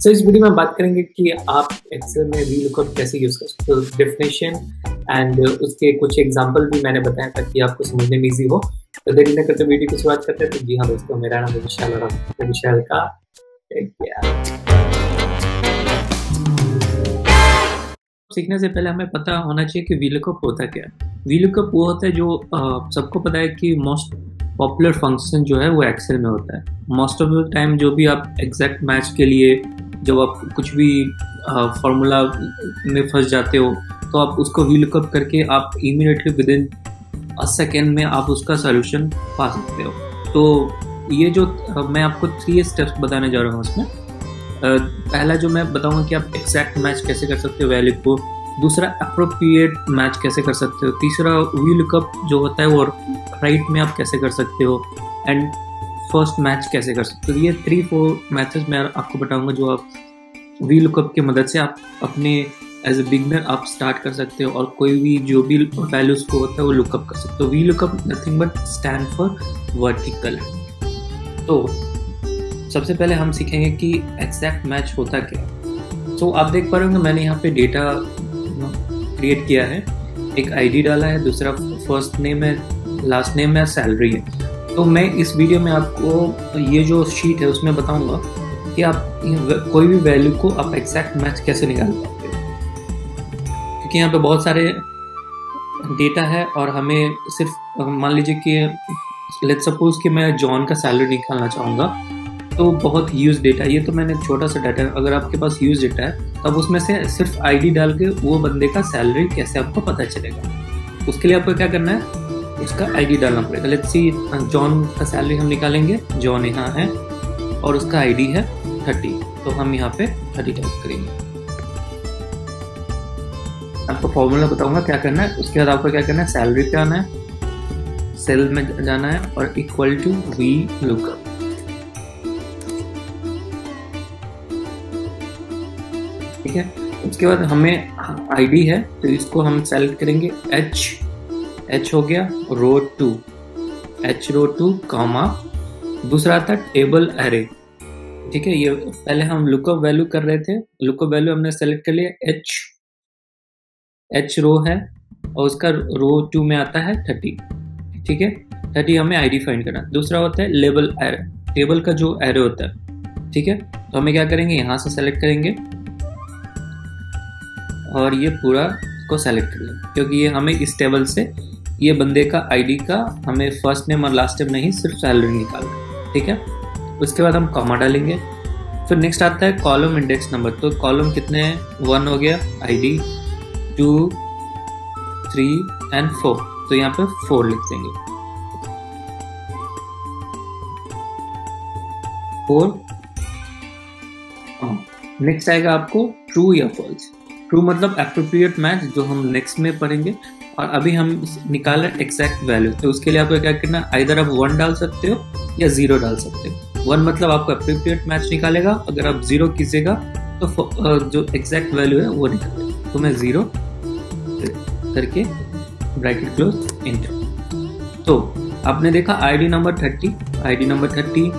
सो इस वीडियो में बात करेंगे कि आप एक्सेल में VLOOKUP कैसे यूज़ कर सकते हो, डेफिनेशन एंड उसके कुछ एग्जांपल भी मैंने बताया ताकि आपको समझने में ईजी हो। तो देरी न करते वीडियो की शुरुआत करते हैं। तो जी हाँ दोस्तों, मेरा नाम है विशाल और विशाल का सीखने से पहले हमें पता होना चाहिए कि VLOOKUP होता क्या है। VLOOKUP वो होता है जो सबको पता है कि मोस्ट पॉपुलर फंक्शन जो है वो एक्सेल में होता है। मोस्ट ऑफ द टाइम जो भी आप एग्जैक्ट मैच के लिए जब आप कुछ भी फार्मूला में फंस जाते हो तो आप उसको VLOOKUP करके आप immediately with in a second में आप उसका सोल्यूशन पा सकते हो। तो ये जो मैं आपको 3 स्टेप्स बताने जा रहा हूँ उसमें पहला जो मैं बताऊंगा कि आप एग्जैक्ट मैच कैसे कर सकते हो वैल्यू को, दूसरा अप्रोप्रिएट मैच कैसे कर सकते हो, तीसरा VLOOKUP जो होता है वो राइट में आप कैसे कर सकते हो, एंड फर्स्ट मैच कैसे कर सकते हो। ये 3-4 मैथड्स मैं आपको बताऊंगा जो आप VLOOKUP की मदद से आप अपने एज ए बिगनर आप स्टार्ट कर सकते हो और कोई भी जो भी वैल्यूज को होता है वो लुकअप कर सकते हो। VLOOKUP nothing but stand for vertical. तो सबसे पहले हम सीखेंगे कि एग्जैक्ट मैच होता क्या है। तो आप देख पा रहे होंगे मैंने यहाँ पे डेटा क्रिएट किया है, एक आईडी डाला है, दूसरा फर्स्ट नेम है, लास्ट नेम है, सैलरी है। तो मैं इस वीडियो में आपको ये जो शीट है उसमें बताऊंगा कि आप कोई भी वैल्यू को आप एग्जैक्ट मैच कैसे निकाल पाते हो, क्योंकि यहाँ पे बहुत सारे डेटा है और हमें सिर्फ मान लीजिए कि लेट्स सपोज कि मैं जॉन का सैलरी निकालना चाहूँगा तो बहुत यूज डेटा, ये तो मैंने छोटा सा डाटा है। अगर आपके पास यूज डेटा है तब उसमें से सिर्फ आईडी डाल के वो बंदे का सैलरी कैसे आपको पता चलेगा, उसके लिए आपको क्या करना है, उसका आईडी डालना पड़ेगा। लेट्स सी जॉन का सैलरी हम निकालेंगे, जॉन यहाँ है और उसका आईडी है 30, तो हम यहाँ पे 30 टाइप करेंगे। आपको फॉर्मूला बताऊंगा क्या करना है, उसके बाद आपको क्या करना है, सैलरी पे आना है, सेल में जाना है और इक्वल टू VLOOKUP। ठीक है, उसके बाद हमें आईडी है तो इसको हम सेलेक्ट करेंगे H हो गया, रो 2, H रो 2 कॉमा, दूसरा आता टेबल एरे। ठीक है, ये पहले हम लुकअप वैल्यू कर रहे थे, लुकअप वैल्यू हमने सेलेक्ट कर लिया, H रो है और उसका रो 2 में आता है 30। ठीक है, 30 हमें आईडी फाइंड करना। दूसरा होता है लेबल एरे, टेबल का जो एरे होता है। ठीक है, तो हमें क्या करेंगे, यहाँ से सेलेक्ट करेंगे और ये पूरा को सेलेक्ट कर लेंगे, क्योंकि ये हमें इस टेबल से ये बंदे का आईडी का हमें फर्स्ट नेम और लास्ट नेम नहीं, सिर्फ सैलरी निकालना। ठीक है, उसके बाद हम कॉमा डालेंगे। फिर नेक्स्ट आता है कॉलम इंडेक्स नंबर। तो कॉलम कितने हैं, 1 हो गया, आईडी 2, 3 एंड 4, तो यहाँ पे 4 लिख देंगे, 4। नेक्स्ट आएगा आपको ट्रू या फॉल्स। ट्रू मतलब एप्रोप्रिएट मैच, जो हम नेक्स्ट में पढ़ेंगे, और अभी हम निकाल रहे हैं एग्जैक्ट वैल्यू। तो उसके लिए आपको क्या करना है, आइदर आप 1 डाल सकते हो या 0 डाल सकते हो। 1 मतलब आपको एप्रोप्रिएट मैच निकालेगा, अगर आप 0 कीजिएगा तो जो एग्जैक्ट वैल्यू है वो निकालेगा। तो मैं 0 करके ब्रैकेट क्लोज, एंटर। तो आपने देखा आईडी नंबर 30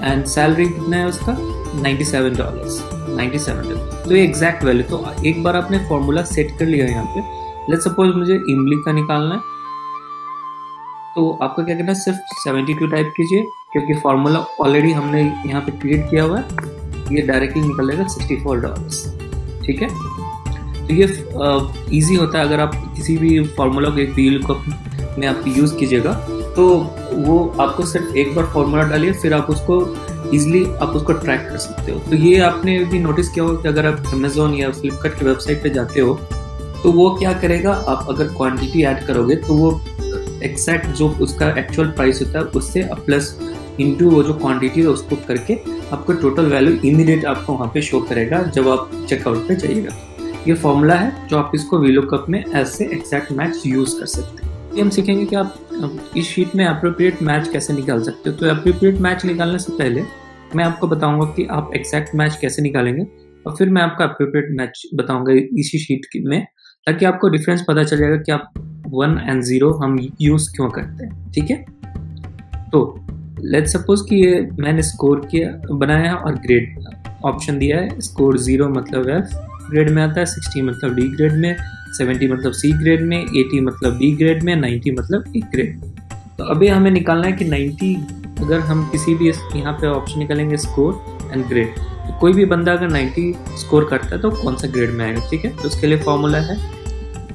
एंड सैलरी कितना है उसका, $97। तो ये एग्जैक्ट वैल्यू। तो एक बार आपने फॉर्मूला सेट कर लिया है यहाँ पे, लेट्स सपोज मुझे इमली का निकालना है, तो आपको क्या करना है, सिर्फ 72 टाइप कीजिए, क्योंकि फॉर्मूला ऑलरेडी हमने यहाँ पे क्रिएट किया हुआ है, ये डायरेक्टली निकलेगा $64। ठीक है, तो ये इजी होता है। अगर आप किसी भी फॉर्मूला को एक VLOOKUP में आप यूज़ कीजिएगा तो वो आपको सिर्फ एक बार फॉर्मूला डालिए, फिर आप उसको इजीली आप उसको ट्रैक कर सकते हो। तो ये आपने भी नोटिस किया होगा कि अगर आप अमेजोन या फ्लिपकार्ट की वेबसाइट पे जाते हो तो वो क्या करेगा, आप अगर क्वांटिटी ऐड करोगे तो वो एग्जैक्ट जो उसका एक्चुअल प्राइस होता है उससे प्लस इनटू वो जो क्वांटिटी है उसको करके आपको टोटल वैल्यू इमीडिएट आपको वहाँ पे शो करेगा जब आप चेकआउट पे जाइएगा। ये फॉर्मूला है जो आप इसको VLOOKUP में ऐसे एग्जैक्ट मैच यूज़ कर सकते हैं। हम सीखेंगे कि आप इस शीट में अप्रोप्रिएट मैच कैसे निकाल सकते हो। तो अप्रोप्रिएट मैच निकालने से पहले मैं आपको बताऊंगा कि आप एग्जैक्ट मैच कैसे निकालेंगे, और फिर मैं आपका अप्रोप्रिएट मैच बताऊंगा इसी शीट में, ताकि आपको डिफरेंस पता चल जाएगा कि आप 1 और 0 हम यूज़ क्यों करते हैं। ठीक है, तो लेट्स सपोज कि ये मैंने स्कोर किया बनाया और ग्रेड ऑप्शन दिया है, स्कोर 0 मतलब F ग्रेड में आता है, 60 मतलब D ग्रेड में, 70 मतलब C ग्रेड में, 80 मतलब B ग्रेड में, 90 मतलब E ग्रेड। तो अभी हमें निकालना है कि 90 अगर हम किसी भी यहाँ पे ऑप्शन निकालेंगे स्कोर एंड ग्रेड, तो कोई भी बंदा अगर 90 स्कोर करता है तो कौन सा ग्रेड में आएगा, ठीक है। तो उसके लिए फॉर्मूला है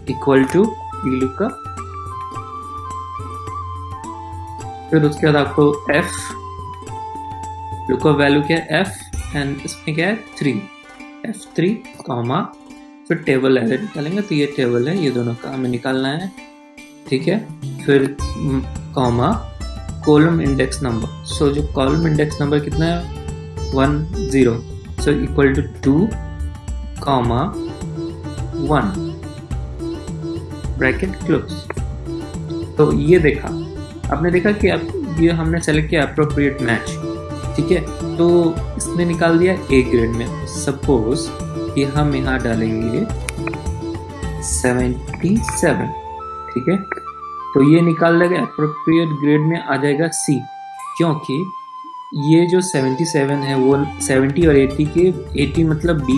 इक्वल टू VLOOKUP, फिर उसके बाद आपको F लुकअप वैल्यू क्या है F एंड इसमें क्या है 3, F3 कॉमा फिर टेबल एरर निकालेंगे, तो ये टेबल है, ये दोनों का हमें निकालना है, ठीक है। फिर comma column index number, so जो कॉलम इंडेक्स नंबर कितना है 10, so equal to 2 comma 1 bracket close. तो ये देखा आपने देखा कि अब ये हमने सेलेक्ट किया अप्रोप्रिएट मैच, ठीक है। तो इसने निकाल दिया A ग्रेड में। सपोज कि हम यहाँ डालेंगे 77, ठीक है, तो ये निकाल देगा अप्रोप्रिएट ग्रेड में आ जाएगा C, क्योंकि ये जो 77 है वो 70 और 80 के 80 मतलब B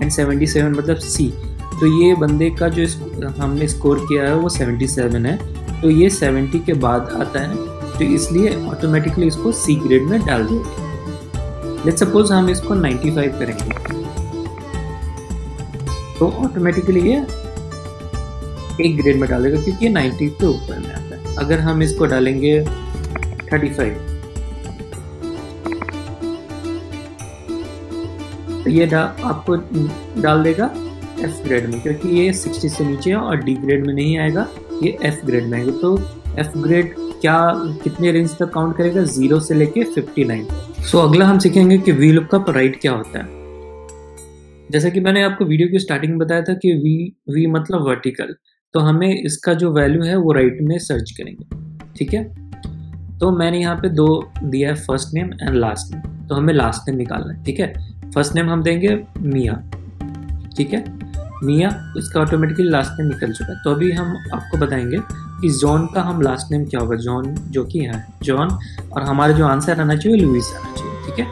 एंड 77 मतलब C, तो ये बंदे का जो हमने स्कोर किया है वो 77 है, तो ये 70 के बाद आता है, तो इसलिए ऑटोमेटिकली इसको C ग्रेड में डाल देंगे। लेट्स सपोज हम इसको 95 करेंगे तो ऑटोमेटिकली ये A ग्रेड में डालेगा क्योंकि ये 90 के ऊपर में आता है। अगर हम इसको डालेंगे 35 तो ये आपको डाल देगा F ग्रेड में, क्योंकि ये 60 से नीचे है और D ग्रेड में नहीं आएगा, ये F ग्रेड में आएगा। तो F ग्रेड क्या कितने रेंज तक काउंट करेगा 0 से लेके 59। सो अगला हम सीखेंगे कि VLOOKUP राइट क्या होता है। जैसे कि मैंने आपको वीडियो की स्टार्टिंग में बताया था कि V मतलब वर्टिकल, तो हमें इसका जो वैल्यू है वो राइट में सर्च करेंगे, ठीक है। तो मैंने यहाँ पे 2 दिया है, first name and last name, तो हमें लास्ट नेम निकालना है, ठीक है। फर्स्ट नेम हम देंगे मिया, ठीक है, मिया, इसका ऑटोमेटिकली लास्ट नेम निकल चुका है। तो अभी हम आपको बताएंगे कि जॉन का हम लास्ट नेम क्या होगा, जॉन जो कि यहाँ है जॉन, और हमारा जो आंसर आना चाहिए लुइस आना चाहिए, ठीक है।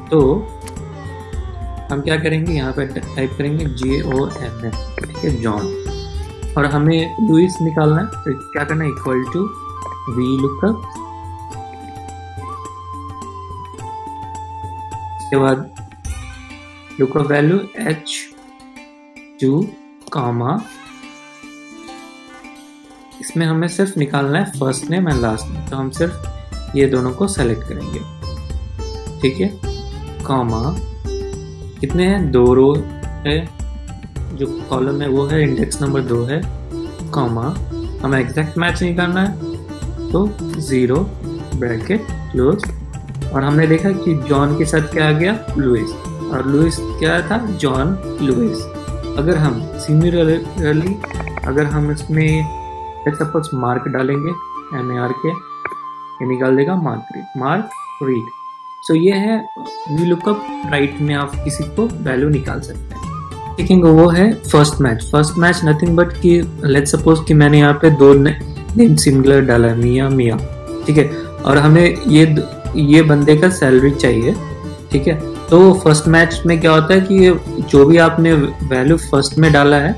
तो हम क्या करेंगे, यहाँ पे टाइप करेंगे JON, ठीक है, जॉन, और हमें लुइस निकालना है, तो क्या करना है इक्वल टू VLOOKUP, उसके बाद लुकअप वैल्यू H2 कॉमा, इसमें हमें सिर्फ निकालना है first name and last name, तो हम सिर्फ ये दोनों को सेलेक्ट करेंगे, ठीक है, कॉमा कितने हैं 2 रो है, जो कॉलम है वो है इंडेक्स नंबर 2 है, कॉमा हमें एग्जैक्ट मैच निकालना है, तो 0 ब्रैकेट क्लोज, और हमने देखा कि जॉन के साथ क्या आ गया लुइस, और लुइस क्या था जॉन लुइस। अगर हम सिमिलरली अगर हम इसमें सपोज मार्क डालेंगे MARK, ये निकाल देगा मार्क रीड। सो ये है VLOOKUP राइट में आप किसी को वैल्यू निकाल सकते हैं, ठीक है। वो है फर्स्ट मैच नथिंग बट कि लेट्स सपोज कि मैंने यहाँ पे 2 नेम सिमिलर डाला है, मिया, ठीक है, और हमें ये बंदे का सैलरी चाहिए, ठीक है। तो फर्स्ट मैच में क्या होता है कि जो भी आपने वैल्यू फर्स्ट में डाला है,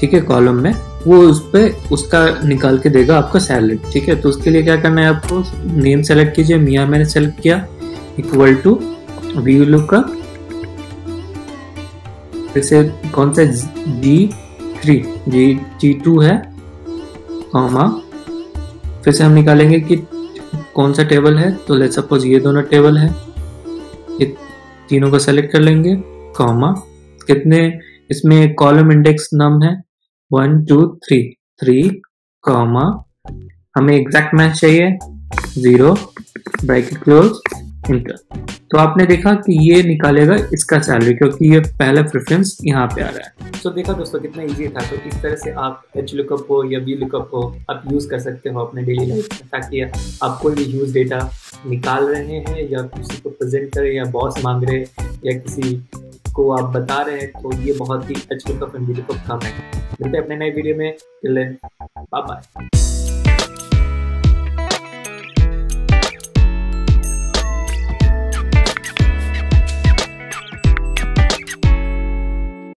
ठीक है, कॉलम में, वो उस पर उसका निकाल के देगा आपका सैलरी, ठीक है। तो उसके लिए क्या करना है, आपको नेम सेलेक्ट कीजिए, मिया मैंने सेलेक्ट किया, इक्वल टू VLOOKUP, फिर से कौन सा G2 है, कॉमा, फिर से हम निकालेंगे कि कौन सा टेबल है, तो लेट्स सपोज ये दोनों टेबल है, ये तीनों को सेलेक्ट कर लेंगे, कॉमा कितने इसमें कॉलम इंडेक्स नम है 1 2 3 कॉमा हमें एग्जैक्ट मैच चाहिए 0 ब्रैकेट क्लोज इंटर। तो आपने देखा कि ये निकालेगा इसका सैलरी, क्योंकि ये पहला प्रेफरेंस यहाँ पे आ रहा है। तो देखा दोस्तों कितना इजी था। तो इस तरह से आप HLOOKUP हो या VLOOKUP हो आप यूज़ कर सकते हो अपने डेली लाइफ में, ताकि आप कोई भी ह्यूज डेटा निकाल रहे हैं या किसी को प्रेजेंट करें या बॉस मांग रहे हैं या किसी को आप बता रहे हैं, तो ये बहुत ही HLOOKUP एंड VLOOKUP काम है। मिलते हैं अपने नए वीडियो में, बाय बाय।